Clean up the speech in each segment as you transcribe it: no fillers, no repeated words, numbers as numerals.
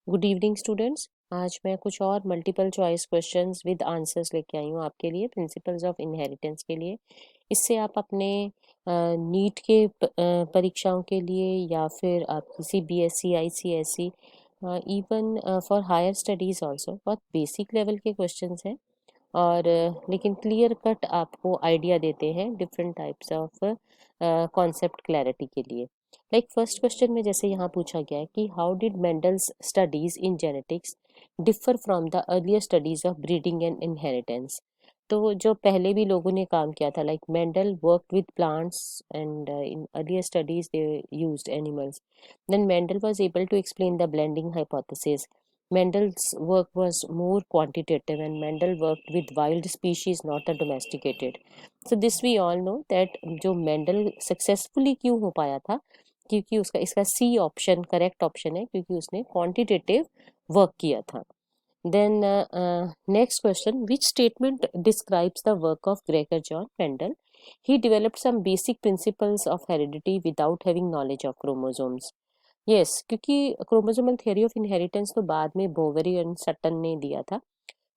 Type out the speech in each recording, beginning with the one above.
Good evening students. आज मैं कुछ और multiple choice questions with answers लेके आई हूँ आपके लिए प्रिंसिपल्स ऑफ इनहेरिटेंस के लिए। इससे आप अपने नीट के परीक्षाओं के लिए या फिर आप किसी BSc ICSE even for higher studies also बहुत बेसिक लेवल के क्वेश्चंस हैं और लेकिन क्लियर कट आपको आइडिया देते हैं different types of concept clarity के लिए। लाइक फर्स्ट क्वेश्चन में जैसे यहाँ पूछा गया है कि how did Mendel's studies in genetics differ from the earlier studies of breeding and inheritance. तो जो पहले भी लोगों ने काम किया था like Mendel work with plants and in earlier studies they used animals. Then Mendel was able to explain the blending hypothesis. Mendel's work was more quantitative and Mendel worked with wild species, not the domesticated. So this we all know that जो Mendel successfully क्यों हो पाया था, क्योंकि उसका इसका C option correct option है, क्योंकि उसने क्वांटिटेटिव वर्क किया था. Then next question, which statement describes the work of Gregor John Mendel? He developed some basic principles of heredity without having knowledge of chromosomes. Yes क्योंकि chromosomal theory of inheritance तो बाद में Boveri and Sutton ने दिया था,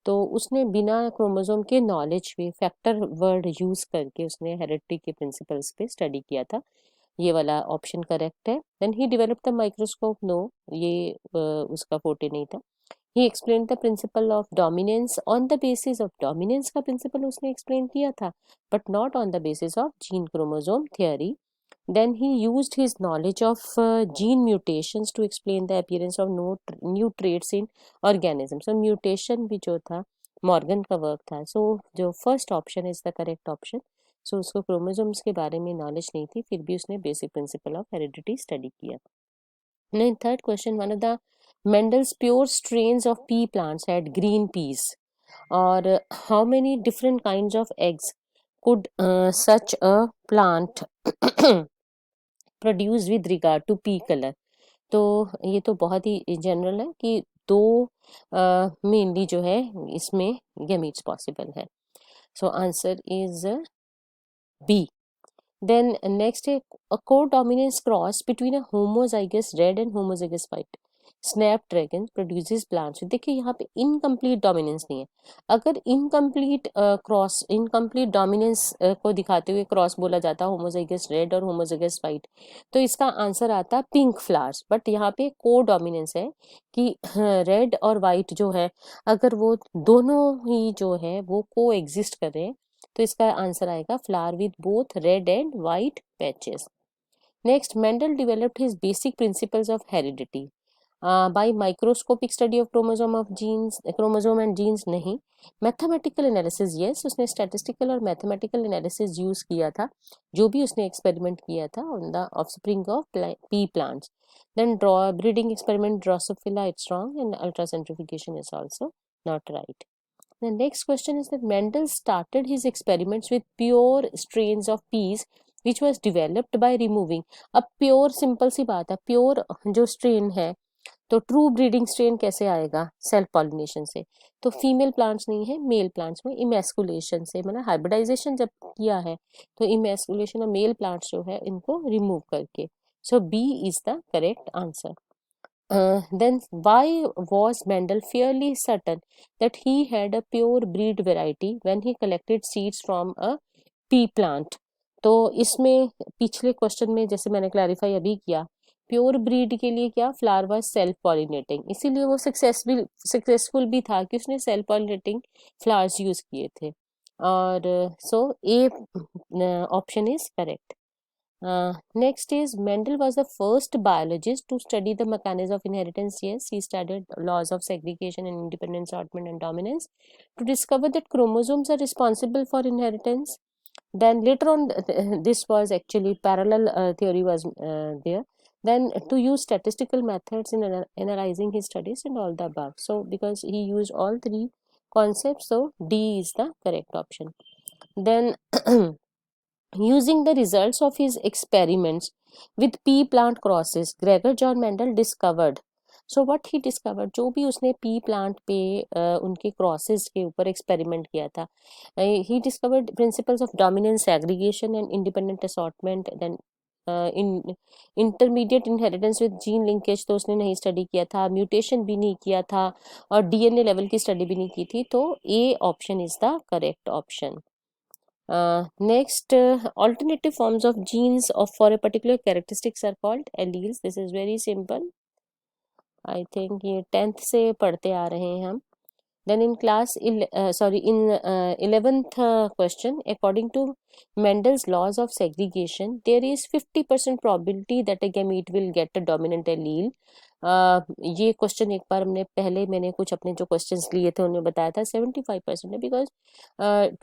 तो उसने बिना क्रोमोसोम के नॉलेज पे फैक्टर वर्ड यूज करके उसने हेरिडिटी के प्रिंसिपल्स पे स्टडी किया था. ये वाला ऑप्शन करेक्ट है. Then he develop the microscope. No, ये उसका फोटे नहीं था. He explain the principle of dominance on the basis of dominance का प्रिंसिपल उसने एक्सप्लेन किया था but not on the basis of gene chromosome theory. Then he used his knowledge of gene mutations to explain the appearance of new traits in organisms. So mutation भी जो था Morgan का work था. So जो first option is the correct option. So उसको chromosomes के बारे में नॉलेज नहीं थी, फिर भी उसने basic principle of heredity study किया. Now in third question, one of the Mendel's pure strains of pea plants had green peas. Or how many different kinds of eggs could such a plant produce with regard to pea colour. तो ये तो बहुत ही general है कि दो mainly जो है इसमें गैमीट्स पॉसिबल है. So answer is B. Then next है a codominance cross between a homozygous red and homozygous white Snapdragon produces plants. देखिए यहाँ पे इनकम्प्लीट डोमिनेंस नहीं है. अगर इनकम्प्लीट क्रॉस इनकम्प्लीट डोमिनेंस को दिखाते हुए क्रॉस बोला जाता है होमोजाइगस रेड और होमोजाइगस वाइट, तो इसका आंसर आता पिंक फ्लावर्स. बट यहाँ पे को डोमिनेंस है कि रेड और वाइट जो है अगर वो दोनों ही जो है वो को एग्जिस्ट कर रहे हैं, तो इसका आंसर आएगा flower with both red and white patches. Next, Mendel developed his basic principles of heredity by microscopic study of chromosome and genes नहीं. मैथमेटिकल एनालिसिस यस, उसने स्टैटिस्टिकल और मैथमेटिकल एनालिसिस यूज किया था जो भी उसने एक्सपेरिमेंट किया था on the offspring of pea plants. Then breeding experiment Drosophila it's wrong and ultracentrifugation is also not right. The next question is that Mendel started his experiments with pure strains of peas which was developed by removing. अब pure simple सी बात है, pure जो strain है तो true breeding strain कैसे आएगा? Self pollination से. तो फीमेल प्लांट्स नहीं है, मेल प्लांट्स में इमेस्कुलेशन से, मतलब हाइब्रिडाइजेशन जब किया है तो इमेस्कुलेशन और मेल प्लांट्स जो है इनको रिमूव करके. So B is the correct answer. Then why was Mendel fairly certain that he had a pure breed variety when he collected seeds from a pea plant? तो इसमें पिछले question में जैसे मैंने क्लैरिफाई अभी किया, प्योर ब्रीड के लिए क्या फ्लावर वाज सेल्फ पॉलिनेटिंग, इसीलिए वो सक्सेसफुल भी था कि उसने सेल्फ पॉलिनेटिंग फ्लावर्स यूज किए थे. और so A option is correct. Next is Mendel was the first biologist to study the mechanism of inheritance. Yes, he studied laws of segregation and independent assortment and dominance to discover that chromosomes are responsible for inheritance. Then later on, this was actually parallel theory was there. Then to use statistical methods in analyzing his studies and all the above. So because he used all three concepts, so D is the correct option. Then using the results of his experiments with pea plant crosses, Gregor John Mendel discovered. So what he discovered, जो भी उसने pea plant पे उनके crosses के ऊपर experiment किया था, he discovered principles of dominance, aggregation and independent assortment. Then in intermediate inheritance with gene linkage तो उसने नहीं स्टडी किया था, म्यूटेशन भी नहीं किया था और डीएनए लेवल की स्टडी भी नहीं की थी, तो ए option is the correct option. Next, alternative forms of genes of for a particular characteristics are called alleles. This is very simple. I think ये 10th से पढ़ते आ रहे हैं हम. Then in class, in 11th question, according to Mendel's laws of segregation, there is 50% probability that a gamete will get a dominant allele. ये question एक बार मैंने कुछ अपने जो क्वेश्चंस लिए थे उन्हें बताया था 75% है, बिकॉज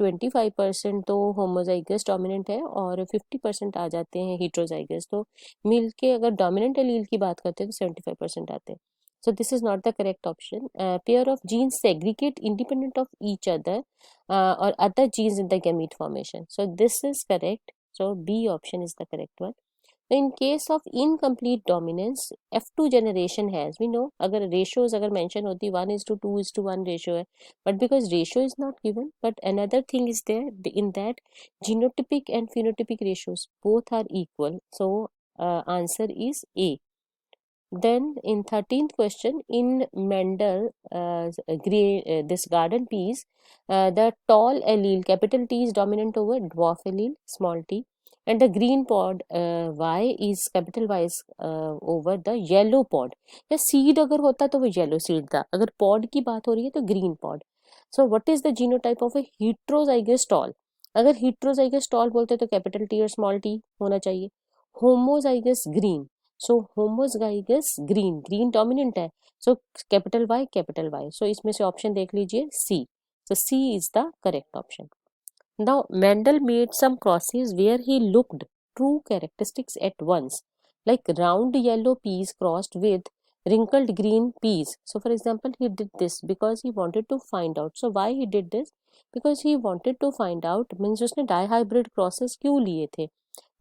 25% तो होमोजाइगस डोमिनेंट है और 50% आ जाते हैं हीट्रोजाइगस. तो मिल के अगर डोमिनेंट एलील की बात करते हैं तो 75% आते हैं. So this is not the correct option. Pair of genes segregate independent of each other or other genes in the gamete formation. So this is correct. So B option is the correct one. In case of incomplete dominance, F2 generation has, we know, agar ratios agar mention hoti 1:2:1 ratio hai, but because ratio is not given, but another thing is there in that genotypic and phenotypic ratios both are equal. So answer is A. Then in 13th question, in Mendel, this garden peas, the tall allele capital T is dominant over dwarf allele small t, and the green pod Y is capital Y is over the yellow pod. या seed अगर होता तो वो yellow seed था, अगर pod की बात हो रही है तो green pod. So what is the genotype of a heterozygous tall? अगर heterozygous tall बोलते तो capital T और small t होना चाहिए. Homozygous green. So homozygous green, green dominant है, so capital Y capital Y. So इसमें से ऑप्शन देख लीजिए C. So C is the correct option. Now Mendel made some crosses where he looked true characteristics at once, like round yellow peas crossed with wrinkled green peas. So for example, he did this because he wanted to find out. So why he did this? Because he wanted to find out, means उसने dihybrid crosses क्यों लिए थे,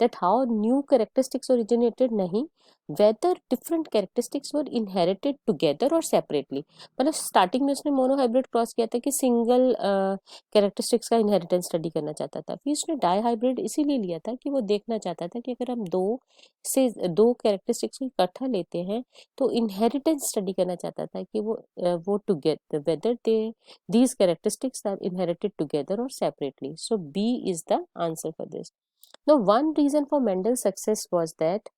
that how new characteristics originated, नहीं, whether different characteristics were inherited together or separately. मतलब starting में उसने monohybrid cross किया था कि सिंगल कैरेक्टरिस्टिक्स का इनहेरिटेंस स्टडी करना चाहता था. फिर उसने डाईहाइब्रिड इसीलिए लिया था कि वो देखना चाहता था कि अगर हम दो कैरेक्टरिस्टिक्स को इकट्ठा लेते हैं तो इनहेरिटेंस स्टडी करना चाहता था कि वो together whether they these characteristics are inherited together or separately. So B is the answer for this. Now one reason for Mendel's success was that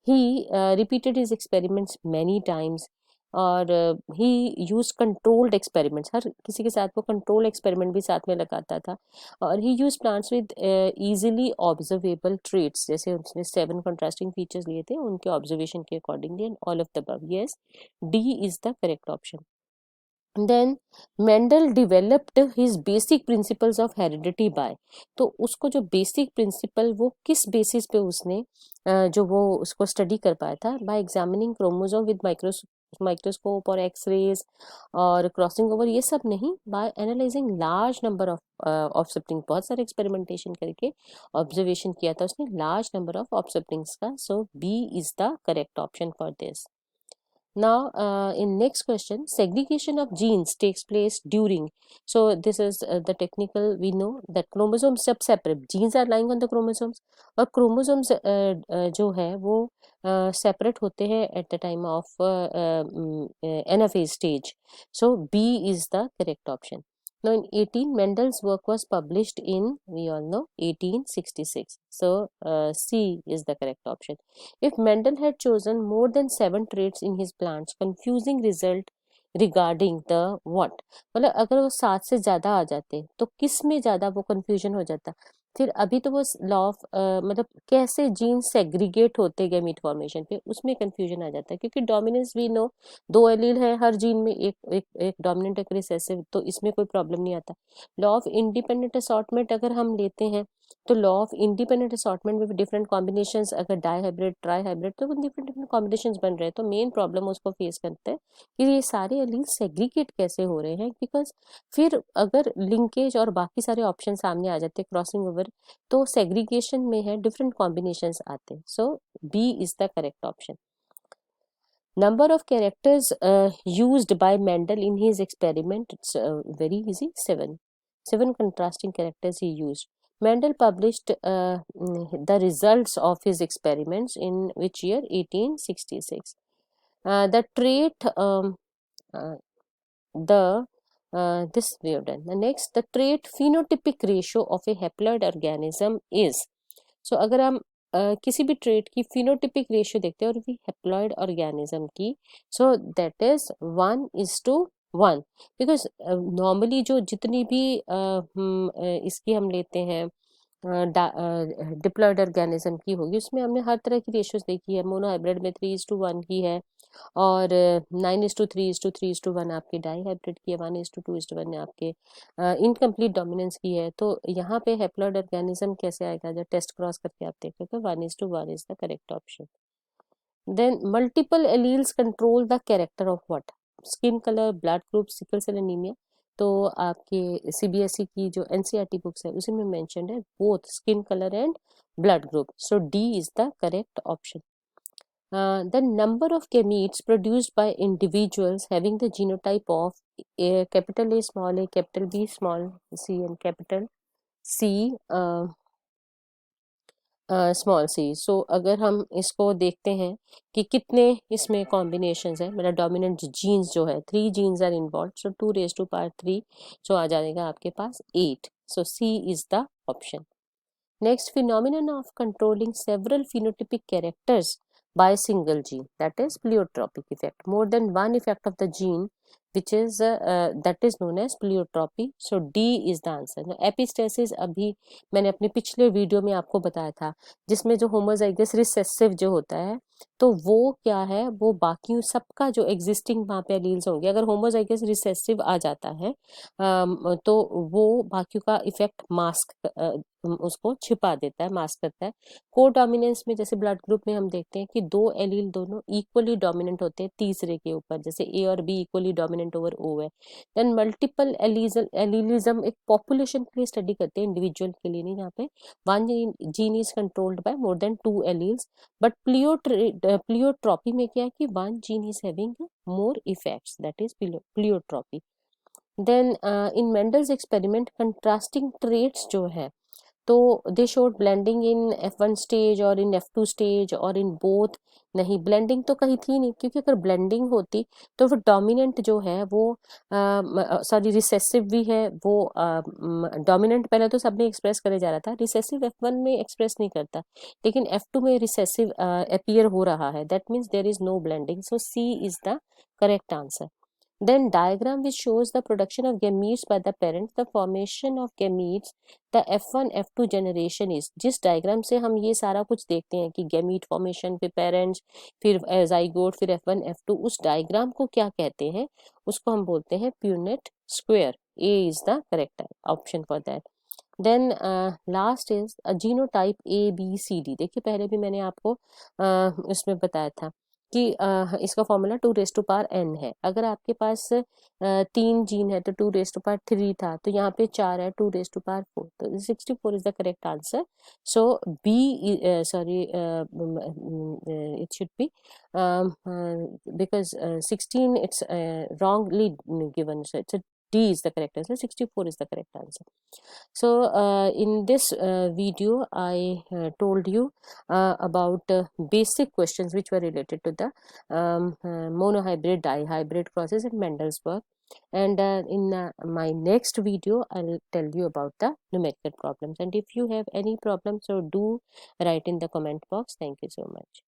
he repeated his experiments many times और he use controlled experiments, हर किसी के साथ वो control experiment भी साथ में लगाता था. और he use plants with easily observable traits, जैसे उसने 7 कंट्रास्टिंग फीचर्स लिए थे उनके ऑब्जर्वेशन के accordingly, and all of the above. Yes, D is the correct option. Then Mendel developed his basic principles of heredity by, तो उसको जो basic principle वो किस बेसिस पे उसने जो वो उसको स्टडी कर पाया था, by examining chromosome with microscope और एक्सरेज और क्रॉसिंग ओवर, ये सब नहीं, by analysing large number of offspring, बहुत सारे एक्सपेरिमेंटेशन करके ऑब्जर्वेशन किया था उसने लार्ज नंबर ऑफ ऑफस्प्रिंग्स का. So B is the correct option for this. Now, in next question, segregation of genes takes place during. So this is the technical. We know that chromosomes जब separate, genes are lying on the chromosomes, और chromosomes जो है वो separate होते हैं at the time of anaphase stage. So B is the correct option. Now in 18, Mendel's work was published in, we all know, 1866. So C is the correct option. If Mendel had chosen more than 7 traits in his plants, confusing result regarding the what, मतलब अगर वो 7 से ज्यादा आ जाते तो किस में ज्यादा वो कंफ्यूजन हो जाता. फिर अभी तो वो लॉ ऑफ मतलब कैसे जीन सेग्रीगेट होते गैमीट फॉर्मेशन पे, उसमें कंफ्यूजन आ जाता है, क्योंकि डोमिनेंस वी नो 2 एलील है हर जीन में, एक डोमिनेंट एक रिसेसिव, तो इसमें कोई प्रॉब्लम नहीं आता. लॉ ऑफ इंडिपेंडेंट असॉर्टमेंट अगर हम लेते हैं तो लॉ ऑफ इंडिपेंडेंट असॉर्टमेंट में भी डिफरेंट कॉम्बिनेशंस, अगर डाईहाइब्रिड ट्राईहाइब्रिड तो डिफरेंट डिफरेंट कॉम्बिनेशंस बन रहे हैं. तो मेन प्रॉब्लम उसको फेस करते हैं कि ये सारे एलील सेग्रीगेट कैसे हो रहे हैं, बिकॉज फिर अगर लिंकेज और बाकी सारे ऑप्शन सामने आ जाते हैं क्रॉसिंग ओवर, तो सेग्रीगेशन में है डिफरेंट कॉम्बिनेशंस आते हैं. So B is the correct option. Number of characters used by Mendel in his experiment, it's very easy, 7 contrasting characters he used. Mendel published the results of his experiments in which year? 1866. The trait this we have done. The next, the trait phenotypic ratio of a haploid organism is. So अगर हम किसी भी trait की phenotypic ratio देखते हैं और भी haploid organism की, so that is 1:1, because normally जो जितनी भी इसकी हम लेते हैं डिप्लॉयड ऑर्गेनिज्म की होगी, उसमें हमने हर तरह की रेशियोज देखी है। मोनोहाइब्रिड में 3:1 की है, और 9:3:3:1 आपके डाई हाइब्रिड की है, 1:2:1 आपके इनकम्प्लीट डोमिनेंस की है। तो यहाँ पे हैप्लॉइड ऑर्गेनिज्म कैसे आएगा? जब टेस्ट क्रॉस करके आप देखते तो 1:1 is the correct option. Then multiple alleles control the character of what? Skin colour, blood group, sickle cell anaemia. तो आपके सीबीएसई की जो एनसीईआरटी बुक्स है उसी में मेंशन्ड है both skin colour and blood group, so D is the correct option. The number of gametes produced by individuals having the genotype of capital A small a, capital B small c and capital C small C. So अगर हम इसको देखते हैं कि कितने इसमें combinations है, मेरा डोमिनेंट जीन्स जो है 3 genes are involve, so 2⁻3, so आ जाएगा आपके पास 8, so C is the option. Next, phenomenon of controlling several phenotypic characters by a single gene, that is pleiotropic effect. More than one effect of the gene, which is that is known as pleiotropy. So D is the answer. Now, epistasis अभी मैंने अपने पिछले video में आपको बताया था, जिसमें जो होमोजाइगस रिसेसिव जो होता है, तो वो क्या है, वो बाकी सबका जो एग्जिस्टिंग वहाँ पे एलील्स होंगे, अगर होमोजाइगस रिसेसिव आ जाता है तो वो बाकी का इफेक्ट मास्क उसको छिपा देता है, मास्क करता है। को डोमिनेंस में जैसे ब्लड ग्रुप में हम देखते हैं कि 2 एलील दोनों इक्वली डोमिनेंट होते हैं तीसरे के ऊपर, जैसे ए और B equally dominant over O है। देन मल्टीपल एलीलिज्म एक पॉपुलेशन के लिए स्टडी करते हैं, इंडिविजुअल के लिए नहीं। यहाँ पे one gene is controlled by more than 2 alleles, but pleiotropy में क्या है कि one gene is having more effects, that is pleiotropy. Then in Mendel's experiment contrasting traits जो है, तो they showed blending in F1 stage और in F2 stage और in both. नहीं, ब्लेंडिंग तो कहीं थी नहीं, क्योंकि अगर ब्लेंडिंग होती तो वो डोमिनेंट जो है वो सॉरी रिसेसिव भी है, वो डोमिनेंट पहले तो सब में एक्सप्रेस करे जा रहा था, रिसेसिव F1 में एक्सप्रेस नहीं करता, लेकिन F2 में रिसेसिव अपीयर हो रहा है, that means there is no blending, so C is the correct answer. Then diagram which shows the production of gametes by the parents, the formation of gametes, the F1 F2 generation is। जिस diagram से हम ये सारा कुछ देखते हैं कि gamete formation, फिर पेरेंट्स, फिर जाइगोट, फिर F1 F2, उस डायग्राम को क्या कहते हैं? उसको हम बोलते हैं Punnett square. A is the correct option for that. Then last is genotype ABCD। देखिए पहले भी मैंने आपको इसमें बताया था कि इसका फॉर्मूला 2⁻n है। अगर आपके पास 3 जीन है तो 2⁻3 था, तो यहाँ पे 4 है, 2⁻4, तो 64 is the correct answer. So B, sorry it should be because 16 it's wrongly given, so it's a D is the correct answer, 64 is the correct answer. So in this video I told you about basic questions which were related to the monohybrid, dihybrid crosses and Mendel's work, and in my next video I'll tell you about the numerical problems, and if you have any problems, so do write in the comment box. Thank you so much.